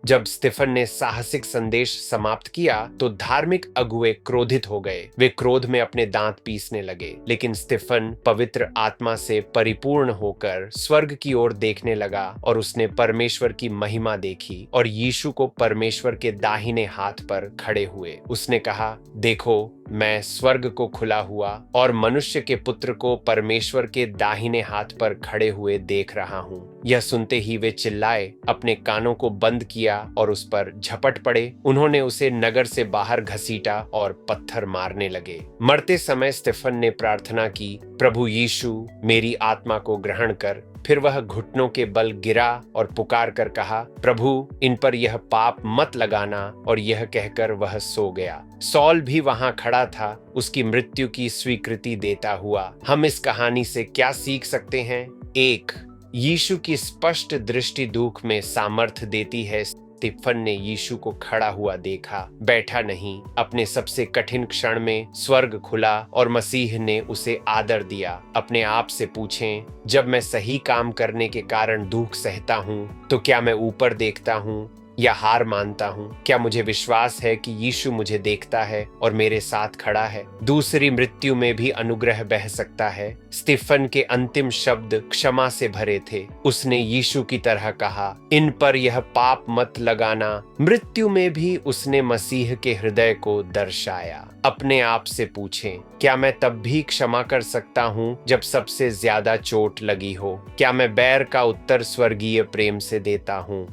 जब स्टीफन ने साहसिक संदेश समाप्त किया तो धार्मिक अगुए क्रोधित हो गए। वे क्रोध में अपने दांत पीसने लगे, लेकिन स्टीफन पवित्र आत्मा से परिपूर्ण होकर स्वर्ग की ओर देखने लगा और उसने परमेश्वर की महिमा देखी और यीशु को परमेश्वर के दाहिने हाथ पर खड़े हुए। उसने कहा, देखो, मैं स्वर्ग को खुला हुआ और मनुष्य के पुत्र को परमेश्वर के दाहिने हाथ पर खड़े हुए देख रहा हूँ। यह सुनते ही वे चिल्लाए, अपने कानों को बंद किया और उस पर झपट पड़े। उन्होंने उसे नगर से बाहर घसीटा और पत्थर मारने लगे। मरते समय स्टीफन ने प्रार्थना की, प्रभु यीशु, मेरी आत्मा को ग्रहण कर। फिर वह घुटनों के बल गिरा और पुकार कर कहा, प्रभु, इन पर यह पाप मत लगाना। और यह कहकर वह सो गया। सॉल भी वहां खड़ा था, उसकी मृत्यु की स्वीकृति देता हुआ। हम इस कहानी से क्या सीख सकते हैं? 1. यीशु की स्पष्ट दृष्टि दुख में सामर्थ्य देती है। स्टीफन ने यीशु को खड़ा हुआ देखा, बैठा नहीं। अपने सबसे कठिन क्षण में स्वर्ग खुला और मसीह ने उसे आदर दिया। अपने आप से पूछें, जब मैं सही काम करने के कारण दुख सहता हूँ तो क्या मैं ऊपर देखता हूँ या हार मानता हूँ? क्या मुझे विश्वास है कि यीशु मुझे देखता है और मेरे साथ खड़ा है? दूसरी मृत्यु में भी अनुग्रह बह सकता है। स्टीफन के अंतिम शब्द क्षमा से भरे थे। उसने यीशु की तरह कहा, इन पर यह पाप मत लगाना। मृत्यु में भी उसने मसीह के हृदय को दर्शाया। अपने आप से पूछें, क्या मैं तब भी क्षमा कर सकता हूँ जब सबसे ज्यादा चोट लगी हो? क्या मैं बैर का उत्तर स्वर्गीय प्रेम से देता हूँ?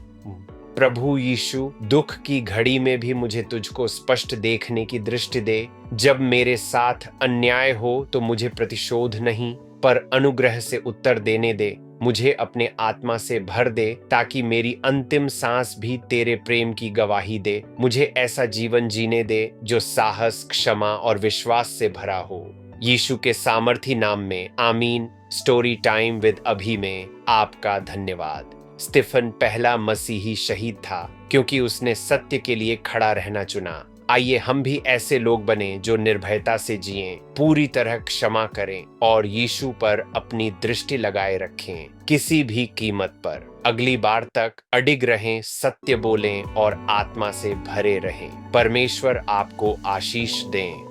प्रभु यीशु, दुख की घड़ी में भी मुझे तुझको स्पष्ट देखने की दृष्टि दे। जब मेरे साथ अन्याय हो तो मुझे प्रतिशोध नहीं, पर अनुग्रह से उत्तर देने दे। मुझे अपने आत्मा से भर दे ताकि मेरी अंतिम सांस भी तेरे प्रेम की गवाही दे। मुझे ऐसा जीवन जीने दे जो साहस, क्षमा और विश्वास से भरा हो। यीशु के सामर्थी नाम में आमीन। स्टोरी टाइम विद अभी में आपका धन्यवाद। स्टीफन पहला मसीही शहीद था क्योंकि उसने सत्य के लिए खड़ा रहना चुना। आइए हम भी ऐसे लोग बने जो निर्भयता से जिएं, पूरी तरह क्षमा करें और यीशु पर अपनी दृष्टि लगाए रखें, किसी भी कीमत पर। अगली बार तक अडिग रहें, सत्य बोलें और आत्मा से भरे रहें। परमेश्वर आपको आशीष दें।